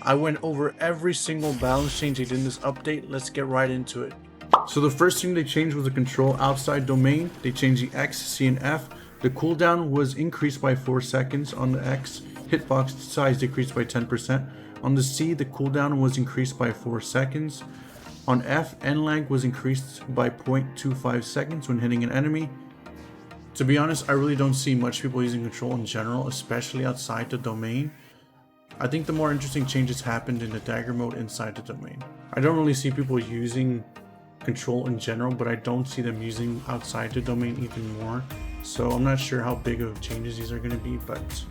I went over every single balance change they did in this update. Let's get right into it. So the first thing they changed was the control outside domain. They changed the X, C, and F. The cooldown was increased by 4 seconds on the X. Hitbox size decreased by 10%. On the C, the cooldown was increased by 4 seconds. On F, end lag was increased by 0.25 seconds when hitting an enemy. To be honest, I really don't see much people using control in general, especially outside the domain. I think the more interesting changes happened in the dagger mode inside the domain. I don't really see people using control in general, but I don't see them using outside the domain even more. So I'm not sure how big of changes these are going to be, but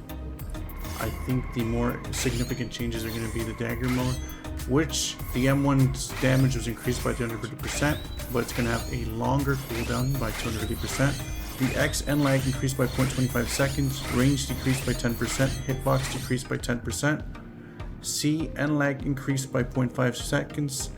I think the more significant changes are going to be the dagger mode, which the M1's damage was increased by 250%, but it's going to have a longer cooldown by 250%. The X end lag increased by 0.25 seconds, range decreased by 10%, hitbox decreased by 10%. C end lag increased by 0.5 seconds,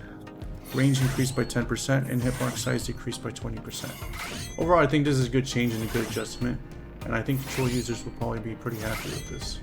range increased by 10%, and hitbox size decreased by 20%. Overall, I think this is a good change and a good adjustment, and I think control users will probably be pretty happy with this.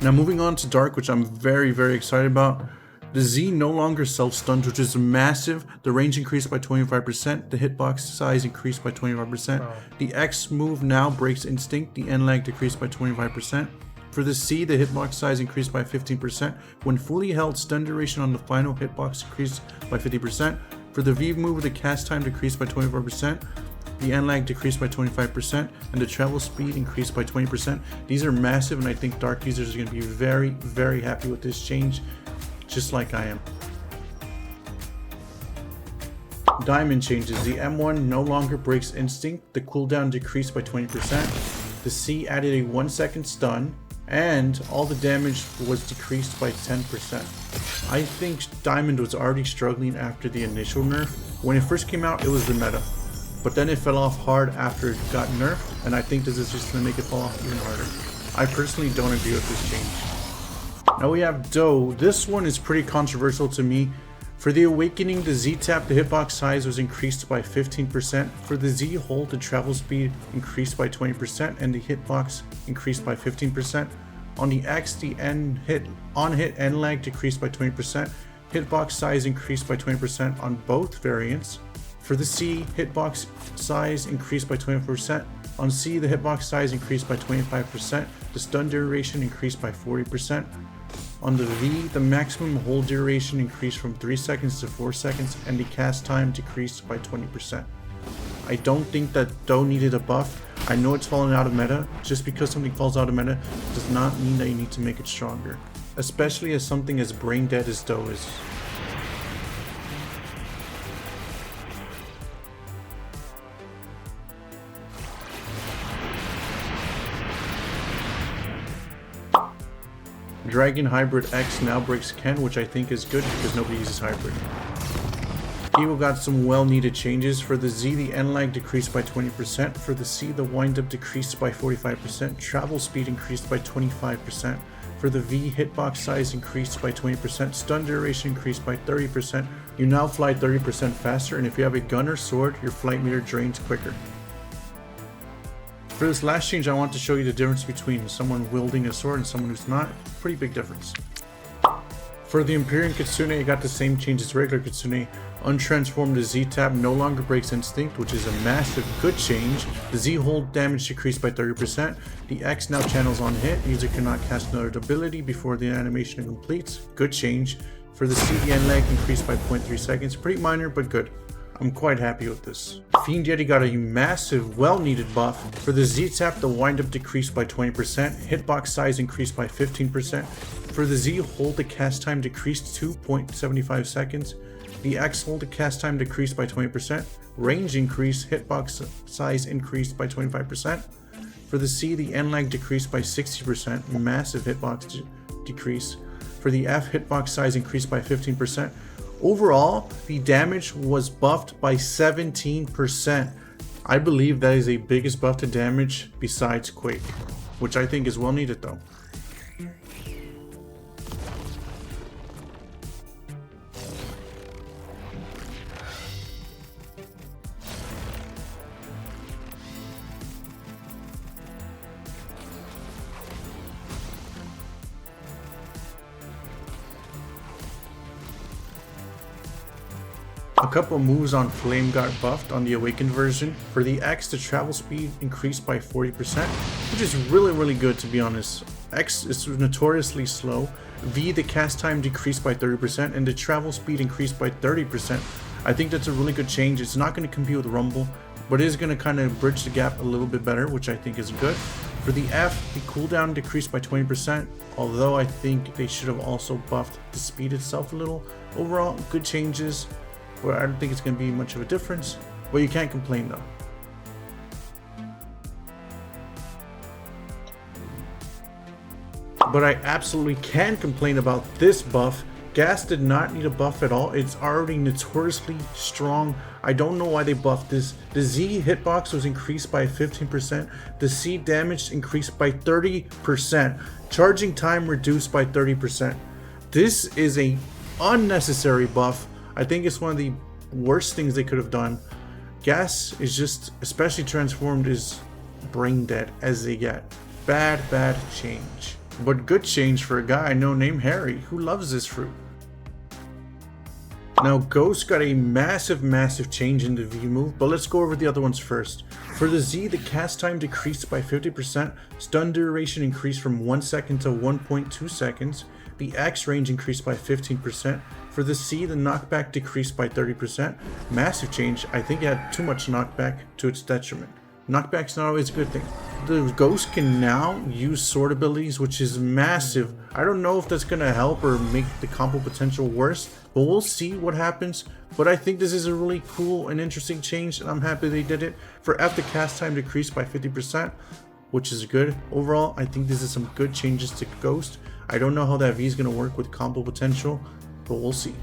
Now moving on to Dark, which I'm very excited about. The Z no longer self-stuns, which is massive. The range increased by 25%. The hitbox size increased by 25%. The X move now breaks instinct. The end lag decreased by 25%. For the C, the hitbox size increased by 15%. When fully held, stun duration on the final hitbox increased by 50%. For the V move, the cast time decreased by 24%. The end lag decreased by 25%, and the travel speed increased by 20%. These are massive, and I think Dark users are going to be very happy with this change, just like I am. Diamond changes. The M1 no longer breaks instinct. The cooldown decreased by 20%. The C added a 1-second stun, and all the damage was decreased by 10%. I think Diamond was already struggling after the initial nerf. When it first came out, it was the meta. But then it fell off hard after it got nerfed, and I think this is just going to make it fall off even harder. I personally don't agree with this change. Now we have Doe. This one is pretty controversial to me. For the Awakening, the Z tap, the hitbox size was increased by 15%. For the Z hold, the travel speed increased by 20%, and the hitbox increased by 15%. On the X, the on-hit end lag decreased by 20%. Hitbox size increased by 20% on both variants. For the C, hitbox size increased by 24%. On C, the hitbox size increased by 25%. The stun duration increased by 40%. On the V, the maximum hold duration increased from 3 seconds to 4 seconds, and the cast time decreased by 20%. I don't think that Doe needed a buff. I know it's fallen out of meta. Just because something falls out of meta does not mean that you need to make it stronger, especially as something as brain dead as Doe is. Dragon Hybrid X now breaks Ken, which I think is good because nobody uses Hybrid. Eagle got some well-needed changes. For the Z, the end lag decreased by 20%. For the C, the windup decreased by 45%. Travel speed increased by 25%. For the V, hitbox size increased by 20%. Stun duration increased by 30%. You now fly 30% faster, and if you have a gun or sword, your flight meter drains quicker. For this last change, I want to show you the difference between someone wielding a sword and someone who's not. Pretty big difference. For the Empyrean Kitsune, it got the same change as regular Kitsune. Untransformed, the Z tab no longer breaks instinct, which is a massive good change. The Z hold damage decreased by 30%. The X now channels on hit. User cannot cast another ability before the animation completes. Good change. For the C, the end lag increased by 0.3 seconds. Pretty minor, but good. I'm quite happy with this. Fiend Yeti got a massive, well-needed buff. For the Z-tap, the windup decreased by 20%, hitbox size increased by 15%. For the Z hold, the cast time decreased to 0.75 seconds. The X hold, the cast time decreased by 20%. Range increased, hitbox size increased by 25%. For the C, the N lag decreased by 60%, massive hitbox decrease. For the F, hitbox size increased by 15%. Overall, the damage was buffed by 17%. I believe that is the biggest buff to damage besides Quake, which I think is well needed though. A couple moves on Flame got buffed on the Awakened version. For the X, the travel speed increased by 40%, which is really good to be honest. X is notoriously slow. V, the cast time decreased by 30%, and the travel speed increased by 30%. I think that's a really good change. It's not going to compete with Rumble, but it is going to kind of bridge the gap a little bit better, which I think is good. For the F, the cooldown decreased by 20%, although I think they should have also buffed the speed itself a little. Overall, good changes. But I don't think it's going to be much of a difference, but you can't complain though. But I absolutely can complain about this buff. Gas did not need a buff at all. It's already notoriously strong. I don't know why they buffed this. The Z hitbox was increased by 15%. The C damage increased by 30%. Charging time reduced by 30%. This is a unnecessary buff. I think it's one of the worst things they could have done. Gas is just, especially transformed, is brain dead as they get. Bad change. But good change for a guy I know named Harry who loves this fruit. Now Ghost got a massive change in the V move, but let's go over the other ones first. For the Z, the cast time decreased by 50%, stun duration increased from 1 second to 1.2 seconds, the X range increased by 15%, for the C, the knockback decreased by 30%, massive change. I think it had too much knockback to its detriment. Knockback's not always a good thing. The Ghost can now use sword abilities, which is massive. I don't know if that's going to help or make the combo potential worse, but we'll see what happens. But I think this is a really cool and interesting change, and I'm happy they did it. For F, the cast time decreased by 50%, which is good. Overall, I think this is some good changes to Ghost. I don't know how that V is going to work with combo potential, but we'll see.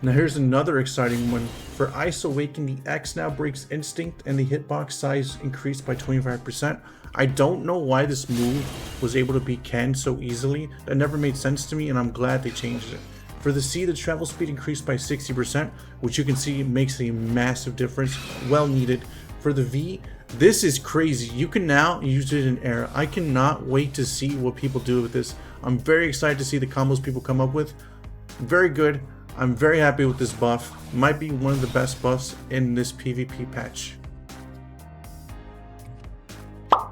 Now here's another exciting one. For Ice Awaken, the X now breaks instinct and the hitbox size increased by 25%. I don't know why this move was able to be canned so easily. That never made sense to me, and I'm glad they changed it. For the C, the travel speed increased by 60%, which you can see makes a massive difference. Well needed. For the V, this is crazy. You can now use it in air. I cannot wait to see what people do with this. I'm very excited to see the combos people come up with. Very good. I'm very happy with this buff. Might be one of the best buffs in this PvP patch.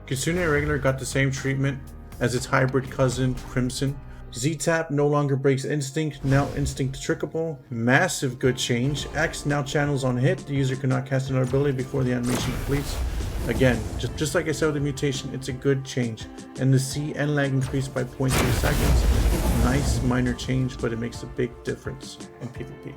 Kitsune regular got the same treatment as its hybrid cousin Crimson. Z-Tap no longer breaks instinct, now instinct trickable. Massive good change. X now channels on hit. The user cannot cast another ability before the animation completes. Again, just like I said with the mutation, it's a good change. And the C N lag increased by 0.3 seconds. Nice minor change, but it makes a big difference in PvP.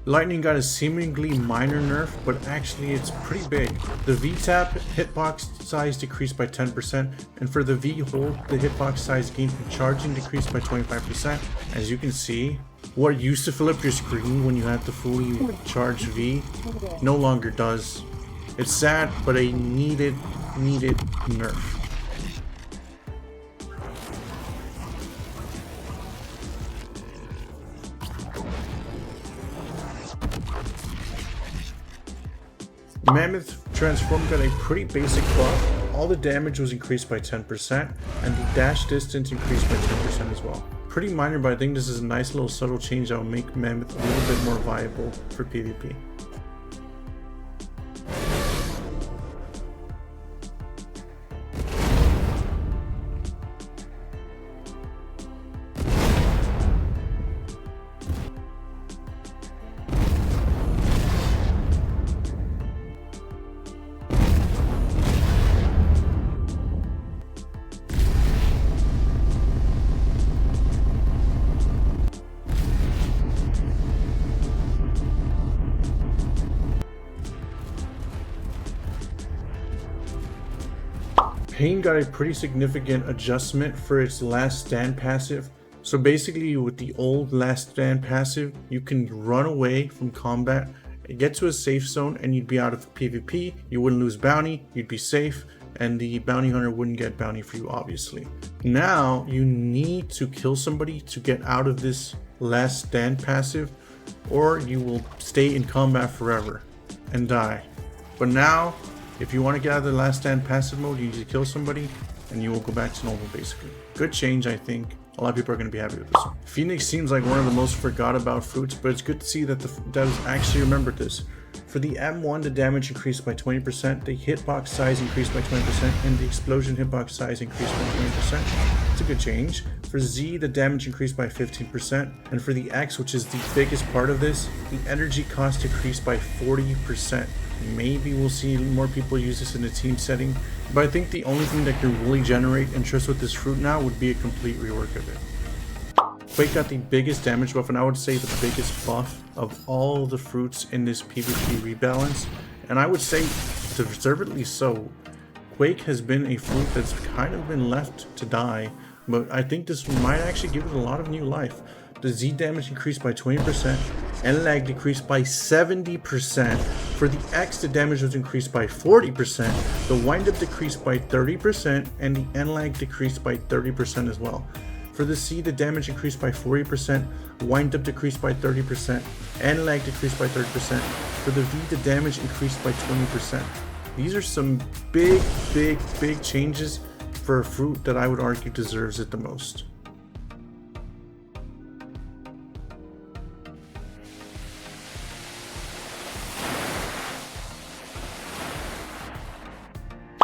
Lightning got a seemingly minor nerf, but actually it's pretty big. The V-Tap hitbox size decreased by 10%, and for the V-Hold, the hitbox size gained from charging decreased by 25%. As you can see, what used to fill up your screen when you had to fully charge V, no longer does. It's sad, but a needed needed nerf. Mammoth transform got a pretty basic buff. All the damage was increased by 10%, and the dash distance increased by 10% as well. Pretty minor, but I think this is a nice little subtle change that will make Mammoth a little bit more viable for PvP. Pain got a pretty significant adjustment for its last stand passive. So basically with the old last stand passive, you can run away from combat, get to a safe zone, and you'd be out of PvP, you wouldn't lose bounty, you'd be safe, and the bounty hunter wouldn't get bounty for you, obviously. Now you need to kill somebody to get out of this last stand passive, or you will stay in combat forever and die. But now, if you want to get out of the last stand passive mode, you need to kill somebody and you will go back to normal basically. Good change, I think. A lot of people are going to be happy with this. Phoenix seems like one of the most forgot about fruits, but it's good to see that the devs actually remembered this. For the M1, the damage increased by 20%, the hitbox size increased by 20%, and the explosion hitbox size increased by 20%. It's a good change. For Z, the damage increased by 15%, and for the X, which is the biggest part of this, the energy cost decreased by 40%. Maybe we'll see more people use this in a team setting, but I think the only thing that can really generate interest with this fruit now would be a complete rework of it. Quake got the biggest damage buff, and I would say the biggest buff of all the fruits in this PvP rebalance, and I would say deservedly so. Quake has been a fruit that's kind of been left to die, but I think this might actually give it a lot of new life. The Z damage increased by 20%, N lag decreased by 70%. For the X, the damage was increased by 40%, the windup decreased by 30%, and the N lag decreased by 30% as well. For the C, the damage increased by 40%, windup decreased by 30%, N lag decreased by 30%. For the V, the damage increased by 20%. These are some big changes for a fruit that I would argue deserves it the most.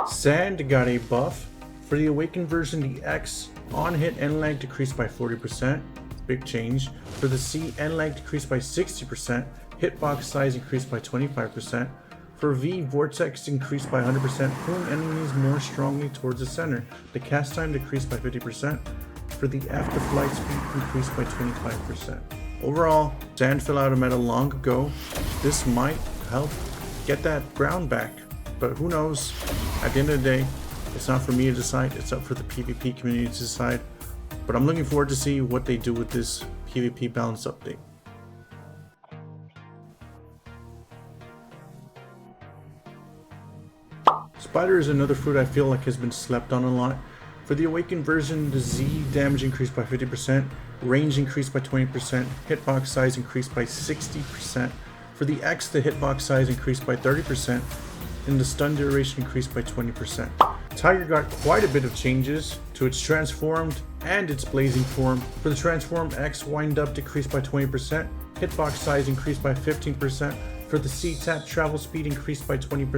Sand got a buff. For the awakened version, the X on hit N lag decreased by 40%, big change. For the C, N lag decreased by 60%, hitbox size increased by 25%. For V, vortex increased by 100%, pulling enemies more strongly towards the center. The cast time decreased by 50%. For the F, the flight speed increased by 25%. Overall, Sand fell out of meta long ago. This might help get that ground back. But who knows? At the end of the day, it's not for me to decide, it's up for the PvP community to decide. But I'm looking forward to see what they do with this PvP balance update. Spider is another fruit I feel like has been slept on a lot. For the awakened version, the Z damage increased by 50%, range increased by 20%, hitbox size increased by 60%. For the X, the hitbox size increased by 30%, and the stun duration increased by 20%. Tiger got quite a bit of changes to its transformed and its blazing form. For the transformed X, wind up decreased by 20%, hitbox size increased by 15%. For the C, tap travel speed increased by 20%,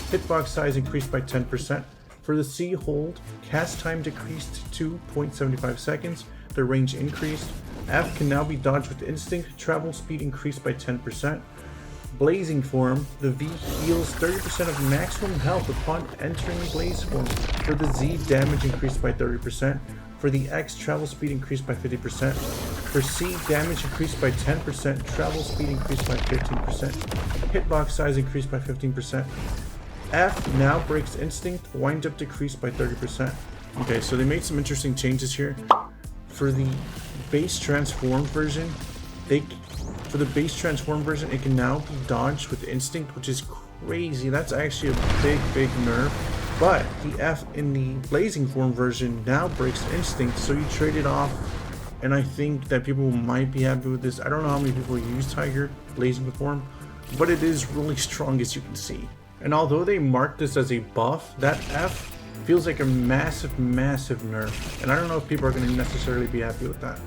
hitbox size increased by 10%. For the C hold, cast time decreased to 2.75 seconds, the range increased. F can now be dodged with instinct, travel speed increased by 10%. Blazing form, the V heals 30% of maximum health upon entering blaze form. For the Z, damage increased by 30%. For the X, travel speed increased by 50%. For C, damage increased by 10%, travel speed increased by 15%. Hitbox size increased by 15%. F now breaks instinct, wind up decreased by 30%. Okay, so they made some interesting changes here. For the base transformed version, For the base transform version, it can now be dodged with instinct, which is crazy. That's actually a big nerf. But the F in the blazing form version now breaks instinct, so you trade it off, and I think that people might be happy with this. I don't know how many people use Tiger blazing form, but it is really strong, as you can see. And although they marked this as a buff, that F feels like a massive nerf, and I don't know if people are going to necessarily be happy with that.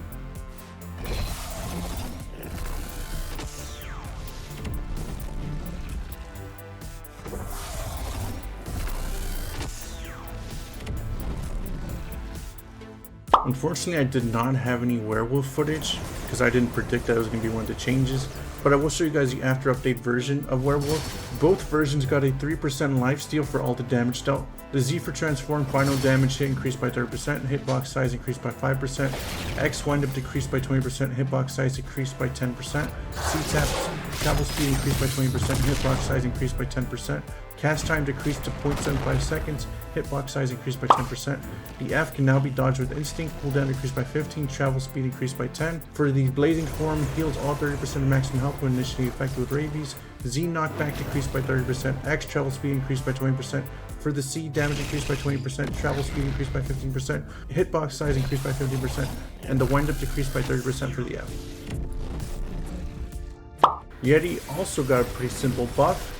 Unfortunately, I did not have any werewolf footage because I didn't predict that it was going to be one of the changes, but I will show you guys the after update version of werewolf. Both versions got a 3% lifesteal for all the damage dealt. The Z for transform final damage hit increased by 30%, hitbox size increased by 5%, X wind up decreased by 20%, hitbox size decreased by 10%, C tap travel speed increased by 20%, hitbox size increased by 10%, cast time decreased to 0.75 seconds, hitbox size increased by 10%. The F can now be dodged with instinct, cooldown decreased by 15, travel speed increased by 10. For the blazing form, heals all 30% of maximum health when initially affected with rabies. Z knockback decreased by 30%, X travel speed increased by 20%. For the C, damage increased by 20%, travel speed increased by 15%, hitbox size increased by 15%, and the wind up decreased by 30% for the F. Yeti also got a pretty simple buff.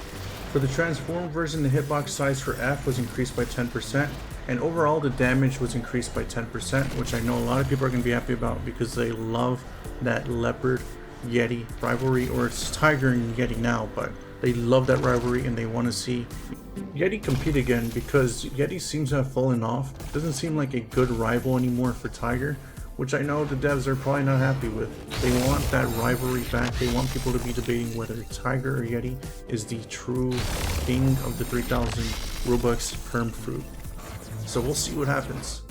For the transform version, the hitbox size for F was increased by 10%, and overall the damage was increased by 10%, which I know a lot of people are going to be happy about because they love that leopard Yeti rivalry, or it's Tiger and Yeti now, but they love that rivalry and they want to see Yeti compete again because Yeti seems to have fallen off. Doesn't seem like a good rival anymore for Tiger, which I know the devs are probably not happy with. They want that rivalry back. They want people to be debating whether Tiger or Yeti is the true king of the 3,000 Robux perm fruit. So we'll see what happens.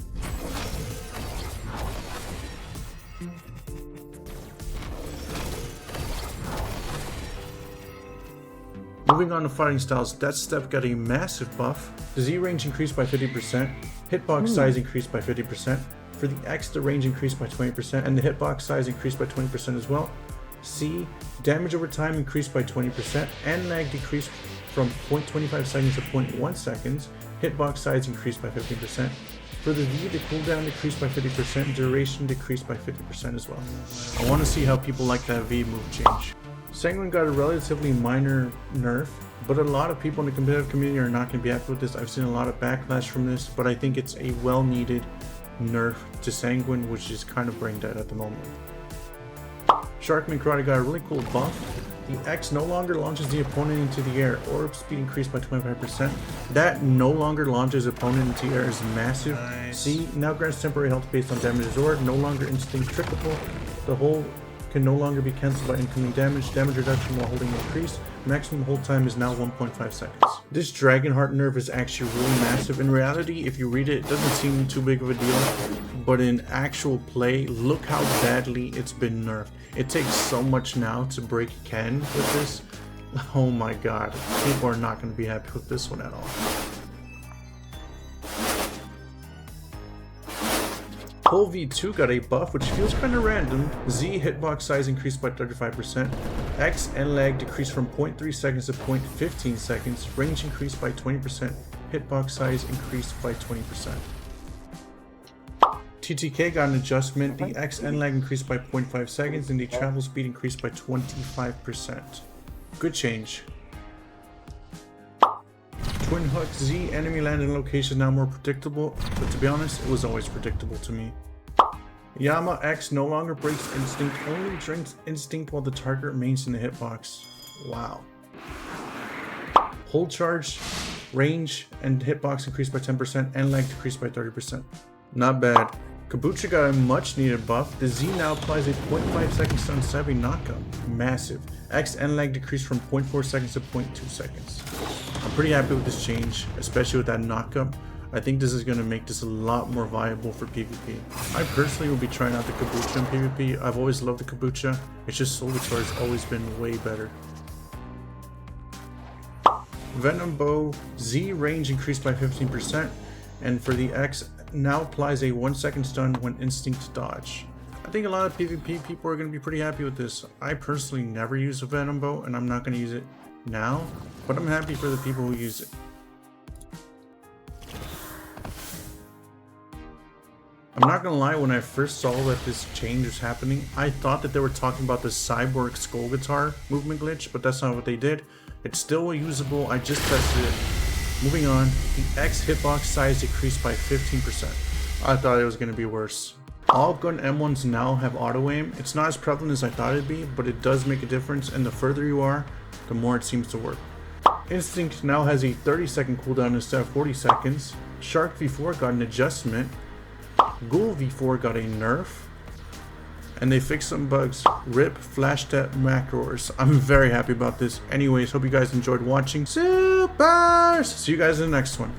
Moving on to fighting styles, that step got a massive buff. The Z range increased by 50%, hitbox size increased by 50%. For the X, the range increased by 20%, and the hitbox size increased by 20% as well. C, damage over time increased by 20%, and lag decreased from 0.25 seconds to 0.1 seconds. Hitbox size increased by 15%. For the V, the cooldown decreased by 50%, duration decreased by 50% as well. I want to see how people like that V move change. Sanguine got a relatively minor nerf, but a lot of people in the competitive community are not going to be happy with this. I've seen a lot of backlash from this, but I think it's a well-needed nerf to Sanguine, which is kind of brain dead at the moment. Sharkman Karate got a really cool buff. The X no longer launches the opponent into the air. Orb speed increased by 25%. That no longer launches opponent into the air is massive. Nice. C now grants temporary health based on damage absorbed. No longer instinct trickable. The whole can no longer be cancelled by incoming damage. Damage reduction while holding increased. Maximum hold time is now 1.5 seconds. This Dragonheart nerf is actually really massive. In reality, if you read it, it doesn't seem too big of a deal. But in actual play, look how badly it's been nerfed. It takes so much now to break Ken with this. Oh my god. People are not going to be happy with this one at all. Pole V2 got a buff, which feels kind of random. Z hitbox size increased by 35%. X and lag decreased from 0.3 seconds to 0.15 seconds. Range increased by 20%. Hitbox size increased by 20%. TTK got an adjustment. The X and lag increased by 0.5 seconds and the travel speed increased by 25%. Good change. Twin Hook Z enemy landing location now more predictable, but to be honest, it was always predictable to me. Yama X no longer breaks instinct, only drinks instinct while the target remains in the hitbox. Wow. Hold charge, range, and hitbox increased by 10% and lag decreased by 30%. Not bad. Kabucha got a much needed buff. The Z now applies a 0.5 second stun savvy knockup. Massive. X and lag decreased from 0.4 seconds to 0.2 seconds. I'm pretty happy with this change, especially with that knockup. I think this is going to make this a lot more viable for PvP. I personally will be trying out the Kabucha in PvP. I've always loved the Kabucha. It's just Soul Guitar has always been way better. Venom Bow Z range increased by 15%, and for the X now applies a 1 second stun when instinct dodge. I think a lot of PvP people are going to be pretty happy with this. I personally never use a Venom Bow, and I'm not going to use it now, but I'm happy for the people who use it. I'm not gonna lie, when I first saw that this change was happening, I thought that they were talking about the cyborg skull guitar movement glitch, but that's not what they did. It's still usable, I just tested it. Moving on, the X hitbox size decreased by 15%. I thought it was gonna be worse. All gun M1s now have auto aim. It's not as prevalent as I thought it'd be, but it does make a difference, and the further you are, the more it seems to work. Instinct now has a 30-second cooldown instead of 40 seconds. Shark V4 got an adjustment. Ghoul V4 got a nerf. And they fixed some bugs. RIP flash step macros. I'm very happy about this. Anyways, hope you guys enjoyed watching. Supers! See you guys in the next one.